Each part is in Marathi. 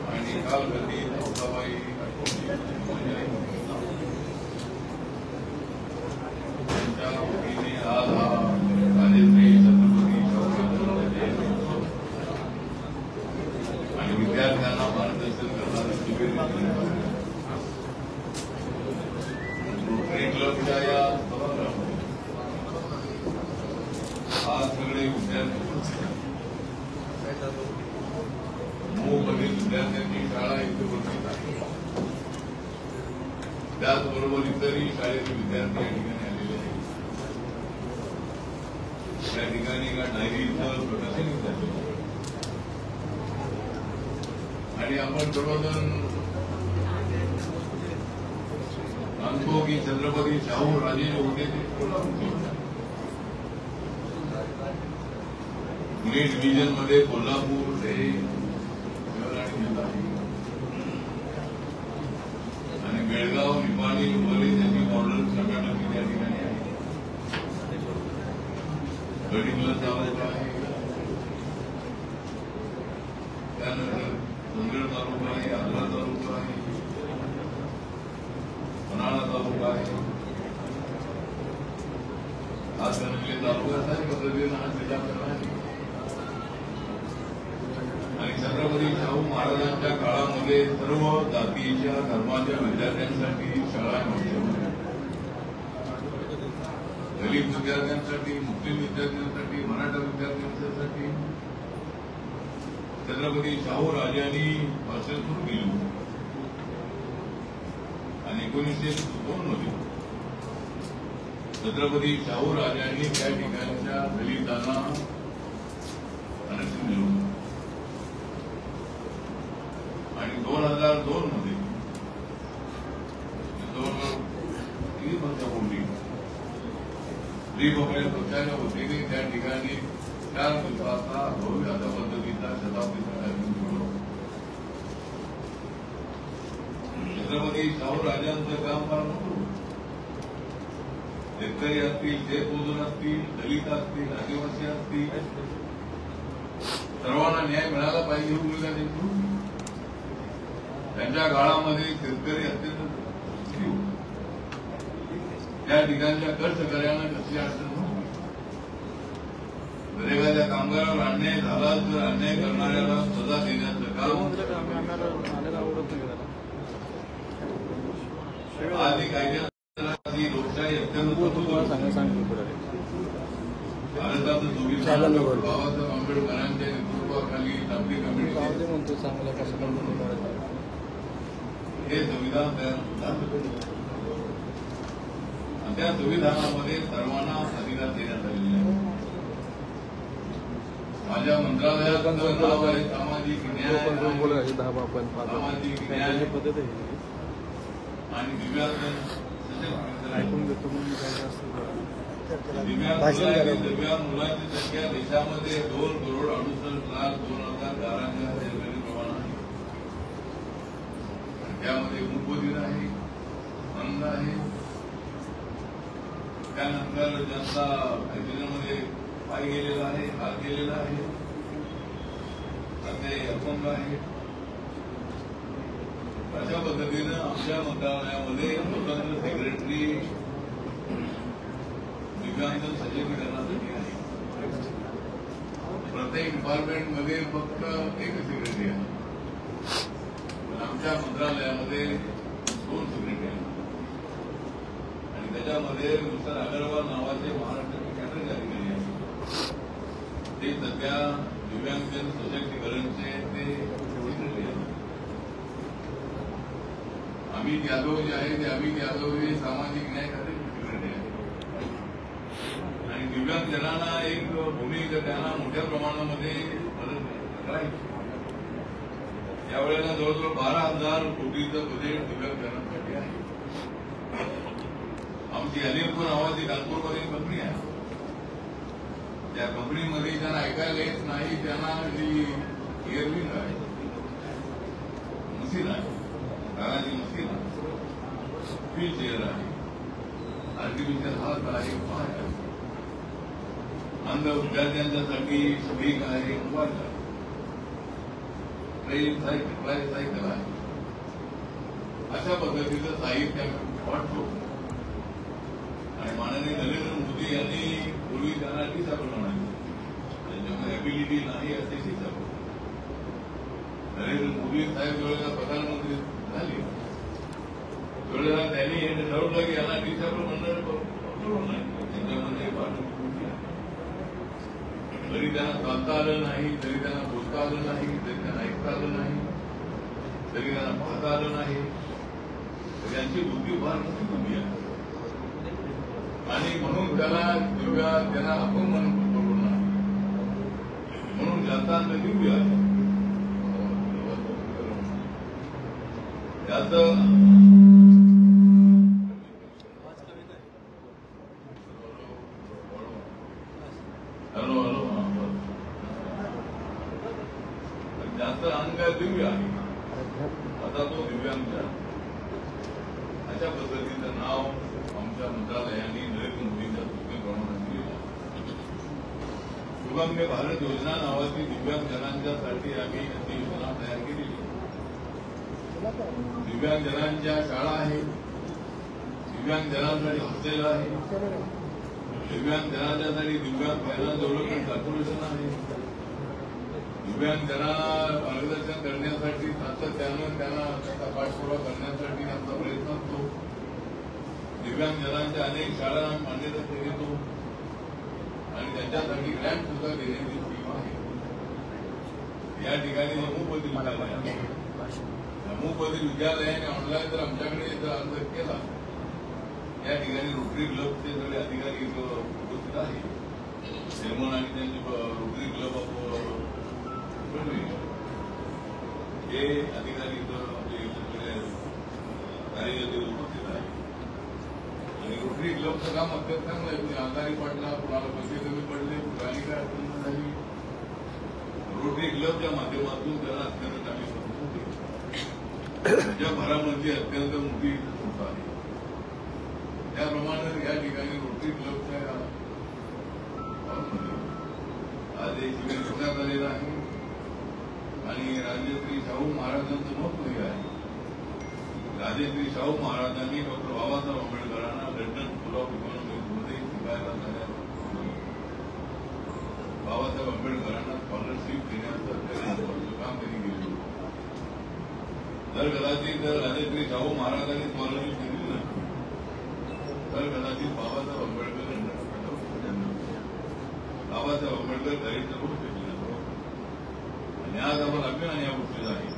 आणि काल कधी औसाबाई त्यांच्या मुलीने आज हा राजेंद्री छत्रपती आणि विद्यार्थ्यांना मार्गदर्शन करणारे शिबिर रोटरी क्लबच्या या आज सगळे विद्यार्थी मूळमधील विद्यार्थ्यांची शाळा इथे उपस्थित आहे. त्याचबरोबर इतरही शाळेतील विद्यार्थी या ठिकाणी आलेले आहेत. त्या ठिकाणी एका डायरीचं प्रकाशन झालं आणि आपण सर्वजण मानतो की छत्रपती शाहू राजे होते ते पुणे डिव्हिजन मध्ये कोल्हापूर ते आणि बेळगाव निपाणी वगैरे त्यांची बॉर्डर कर्नाटक त्या ठिकाणी आहे. गडिंगला तालुका आहे, त्यानंतर मुंगेड तालुका आहे, आग्रा तालुका आहे, पन्हाळा तालुका आहे, हातकणंगले तालुका अशा पद्धतीनं हा जिल्हा करणार आहे. आणि छत्रपती शाहू महाराजांच्या काळामध्ये सर्व जातीच्या धर्माच्या विद्यार्थ्यांसाठी शाळा नव्हत्या. दलित विद्यार्थ्यांसाठी, मुस्लिम विद्यार्थ्यांसाठी, मराठा विद्यार्थ्यांसाठी छत्रपती शाहू राजांनी भाषण सुरू केली आणि 1902 मध्ये छत्रपती शाहू राजांनी त्या ठिकाणच्या दलितांना आरक्षण दिलं आणि 2002 मध्ये 2003 रिपब्लिक पक्षाच्या वतीने त्या ठिकाणी 4 दिवसाचा भव्य अशा पद्धतीचा शताब्दीचा कार्यक्रम सुरू. छत्रपती शाहू राजांचं काम फार मोठं. शेतकरी असतील, शेतमजूर असतील, दलित असतील, आदिवासी असतील, सर्वांना न्याय मिळाला पाहिजे ही भूमिका त्यांची. त्यांच्या काळामध्ये शेतकरी अत्यंत त्या ठिकाणच्या कष्टकऱ्यांना कसली अडचण नव्हती. जर एखाद्या कामगारावर अन्याय झाला तर अन्याय करणाऱ्याला सजा देण्याचं काम आधी कायद्याची लोकशाही अत्यंत भारताचं संविधान बाबासाहेब आंबेडकरांच्या नेतृत्वाखाली आपली कमिटी हे संविधान तयार झालं. त्या संविधानामध्ये सर्वांना अधिकार देण्यात आलेले आहे. माझ्या मंत्रालयाचं नाव आहे सामाजिक न्याय, सामाजिक न्याय आणि दिव्यांग मुलांची संख्या देशामध्ये 2,68,02,000 प्रमाण आहे. त्यामध्ये मूकबधीर आहे, अंध आहे, त्यानंतर ज्यांचा ऍक्सिडेंटमध्ये पाय गेलेला आहे, हात गेलेला आहे, ते अपंग आहे. अशा पद्धतीनं आमच्या मंत्रालयामध्ये स्वतंत्र सेक्रेटरी दिव्यांग सशक्तीकरणासाठी आहे. प्रत्येक डिपार्टमेंटमध्ये फक्त एक सेक्रेटरी आहे. आमच्या मंत्रालयामध्ये 2 सेक्रेटरी आहेत आणि त्याच्यामध्ये मिस्टर अगरवाल नावाचे महाराष्ट्राचे कॅटरिंग अधिकारी आहेत. ते सध्या दिव्यांगजन सशक्तीकरणचे ते सेक्रेटरी आहेत. अमित यादव जे आहे ते अमित यादव हे सामाजिक न्याय खात्याचे सेक्रेटरी आहेत. आणि दिव्यांगजनांना एक भूमिका त्यांना मोठ्या प्रमाणामध्ये मदत करायची. यावेळेला जवळजवळ 12,000 कोटीचं बजेट दिव्यांगजनांसाठी आहे. आमची अनिलपूर नावाची कानपूरमध्ये कंपनी आहे. त्या कंपनीमध्ये ज्यांना ऐकायला येत नाही त्यांना जी एअरविंग आहे, मशीन आहे, गाण्याची मशीन आहे, व्हील चेअर आहे, आर्टिफिशियल हात आहे, पाय आहे, दिव्यांग विद्यार्थ्यांच्यासाठी एक आहे मोबाईल ट्रेन सायकल आहे. अशा पद्धतीचं साहित्य आम्ही वाटतो. आणि माननीय नरेंद्र मोदी यांनी पूर्वी त्यांना टीचापण म्हणाले, त्यांच्यामध्ये ॲबिलिटी नाही असे टीचापण. नरेंद्र मोदी साहेब वेळेला प्रधानमंत्री झाले वेळेला त्यांनी हे ठरवलं की यांना टीचापण म्हणणं बरोबर नाही. त्यांच्यामध्ये तरी त्यांना चालता आलं नाही, तरी त्यांना बोलता आलं नाही, तरी त्यांना ऐकता आलं नाही, तरी त्यांना पाहता आलं नाही. त्यांची बुद्धी फार मोठी कमी आहे आणि म्हणून त्याला त्यांना आपण म्हणून नाही. म्हणून जनतांना देऊया त्याचं ज्याचं अंग दिव्य आहे. आता तो दिव्यांग अशा पद्धतीचं नाव आमच्या मंत्रालयाने नरेंद्र मोदींच्या सूचनेप्रमाणे दिलेलं आहे. सुगम्य भारत योजना नावाची दिव्यांग जनांच्यासाठी आम्ही अशी योजना तयार केलेली. दिव्यांग जनांच्या शाळा आहे, दिव्यांग जनांसाठी हॉस्टेल आहे, दिव्यांग जनांच्यासाठी दिव्यांग फायनान्स डेव्हलपमेंट कॉर्पोरेशन आहे. दिव्यांग जनांना मार्गदर्शन करण्यासाठी सातत्यानं त्यांना त्याचा पाठपुरावा करण्यासाठी आमचा प्रयत्न असतो. दिव्यांग जनांच्या अनेक शाळांना मान्यता देतो आणि त्यांच्यासाठी ग्रँट सुद्धा देण्याची स्कीम आहे. या ठिकाणी समूहपती विद्यालय आहे. समूहपती विद्यालयाने ऑनलाईन जर आमच्याकडे जर अर्ज केला, या ठिकाणी रोटरी क्लबचे सगळे अधिकारी उपस्थित आहे. चेअरमन आणि त्यांचे रोटरी क्लब ऑफ हे अधिकारी आपले सगळे कार्यकर्ते उपस्थित आहे. आणि रोटरी क्लबचं काम अत्यंत चांगलं आहे. तुम्ही आजारी पडला, कुणाला पैसे कमी पडले, कुणाला काय अडचण झाली, रोटरी क्लबच्या माध्यमातून त्याला अत्यंत चांगली मदत होते. जगभरामध्ये अत्यंत मोठी संस्था आहे. त्याप्रमाणे या ठिकाणी रोटरी क्लबच्या आज एक शिबिर ठेवण्यात आलेलं आहे आणि राजश्री शाहू महाराजांचं महत्व हे आहे. राजश्री शाहू महाराजांनी डॉक्टर बाबासाहेब आंबेडकरांना लंडन स्कूल ऑफ इकॉनॉमिक्समध्ये शिकायला जाण्यास बाबासाहेब आंबेडकरांना स्कॉलरशिप देण्याचं काम त्यांनी केलं. जर कदाचित राजश्री शाहू महाराजांनी स्कॉलरशिप दिली नाही तर कदाचित बाबासाहेब आंबेडकर बाबासाहेब आंबेडकर दरिद्र होऊ शकले. आणि आज आपण अभिमान या गोष्टीचा आहे.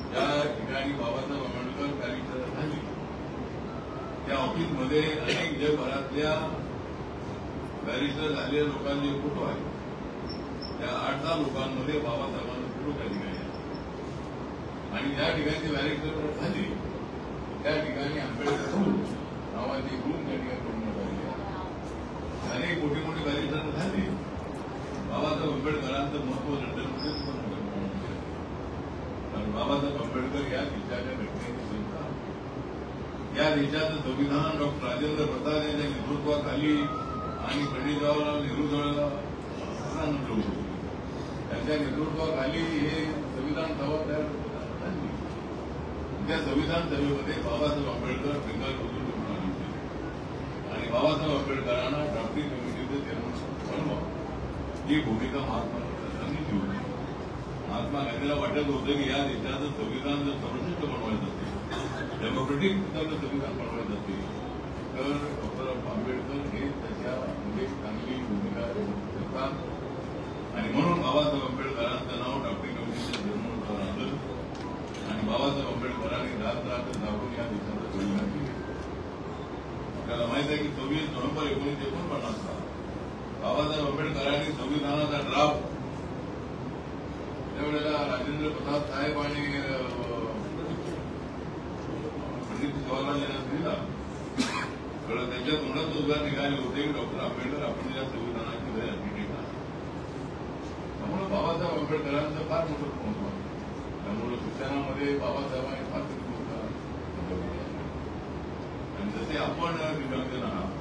ज्या ठिकाणी बाबासाहेब आंबेडकर कार्यशाळा झाली त्या ऑफिसमध्ये अनेक जगभरातल्या बॅरिस्टर झालेल्या लोकांचे फोटो आहेत. त्या 8-10 लोकांमध्ये बाबासाहेबांचा फोटो त्या ठिकाणी आहे. आणि ज्या ठिकाणी बॅरिस्टर झाली त्या ठिकाणी आंबेडकर नावाची ग्रुप त्या ठिकाणी पूर्ण झाली आहे. अनेक मोठी मोठी बॅरिस्टर झाली. बाबासाहेब आंबेडकरांचं महत्व लंडनमध्ये बाबासाहेब आंबेडकर या देशाच्या घटनेची संस्था, या देशाचं संविधान डॉक्टर राजेंद्र प्रसाद यांच्या नेतृत्वाखाली आणि पंडित जवाहरलाल नेहरू जवळ त्यांच्या नेतृत्वाखाली हे संविधान सभा तयार झाली. त्या संविधान सभेमध्ये बाबासाहेब आंबेडकर बेंगाल मधून निवडून आले होते आणि बाबासाहेब आंबेडकरांना ड्राफ्टिंग कमिटीचं चेअरमन बनवा ही भूमिका महात्मा गांधींनी ठेवली. महात्मा गांधीला वाटत होतं की या देशाचं संविधान जर सर्वोच्च बनवायचं असेल, डेमोक्रेटिक संविधान बनवायचं असेल तर डॉक्टर आंबेडकर हे त्याच्यामध्ये चांगली भूमिका करतात. आणि म्हणून बाबासाहेब आंबेडकरांचं नाव ड्राफ्टिंग कमिटीच्या चेअरमनवर आलं आणि बाबासाहेब आंबेडकरांनी रात जागून या देशाचं संविधान केलं. आपल्याला माहित आहे की 26 नोव्हेंबर 1949 बाबासाहेब आंबेडकरांनी संविधानाचा ड्राफ्ट त्यावेळेला राजेंद्र प्रसाद साहेब आणि पंडित जवाहरलाल यांना दिला. त्यांच्या तोंडात उद्गार निघाले होते की डॉक्टर आंबेडकर आपण या संविधानाची वेळ अर्किटेक्ट आहे. त्यामुळे बाबासाहेब आंबेडकरांचं फार मोठं महत्व आहे. त्यामुळे शिक्षणामध्ये बाबासाहेबांनी फार मोठा आणि जसे आपण दिव्यांगजन आहात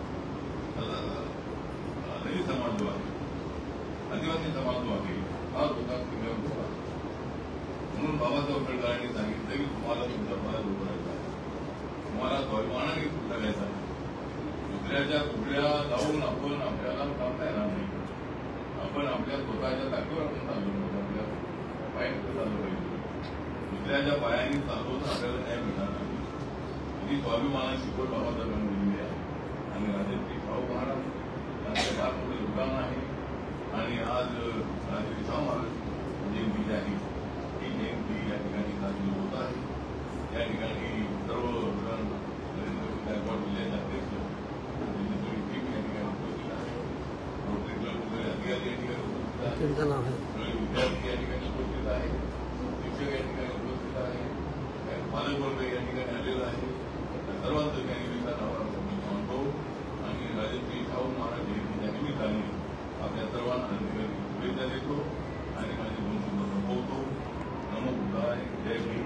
समाजवाद सामान्य समाज जो आहे हा लोकांना मिळवतो. म्हणून बाबासाहेब आंबेडकरांनी सांगितलं की तुम्हाला तुमच्या पायावर उभं राहायचं आहे, तुम्हाला स्वाभिमानाने जगायचं आहे. दुसऱ्याच्या कुठल्या जाऊन आपण आपल्याला चालता येणार नाही. आपण आपल्या स्वतःच्या ताकदीवर आपण चाललो पाहिजे, आपल्या पायाने चाललं पाहिजे. दुसऱ्याच्या पायाने चालवून आपल्याला न्याय मिळणार नाही. ही स्वाभिमानाची शिकवण बाबासाहेबांनी दिलेली आहे. आणि राजश्री शाहू महाराज यांचं फार मोठं योगदान आहे. आणि आज राजश्री शाहू महाराज जयंती जी आहे ही जयंती या ठिकाणी साजरी होत आहे. या ठिकाणी सर्व गायकवाड जिल्ह्याचे अध्यक्ष टीम या ठिकाणी उपस्थित आहे. रोटरी क्लब अधिकारी या ठिकाणी उपस्थित आहे. विद्यार्थी या ठिकाणी उपस्थित आहे. शिक्षक या ठिकाणी उपस्थित आहे. पालकवर्ग या ठिकाणी आलेला आहे. सर्वांचं त्या निमित्तानं मानतो. आणि राजश्री शाहू महाराज जयंतीच्या निमित्ताने आपल्या सर्वांना शुभेच्छा देतो आणि माझे दोन शब्द संपवतो. नमो बुद्धाय. जय भीम.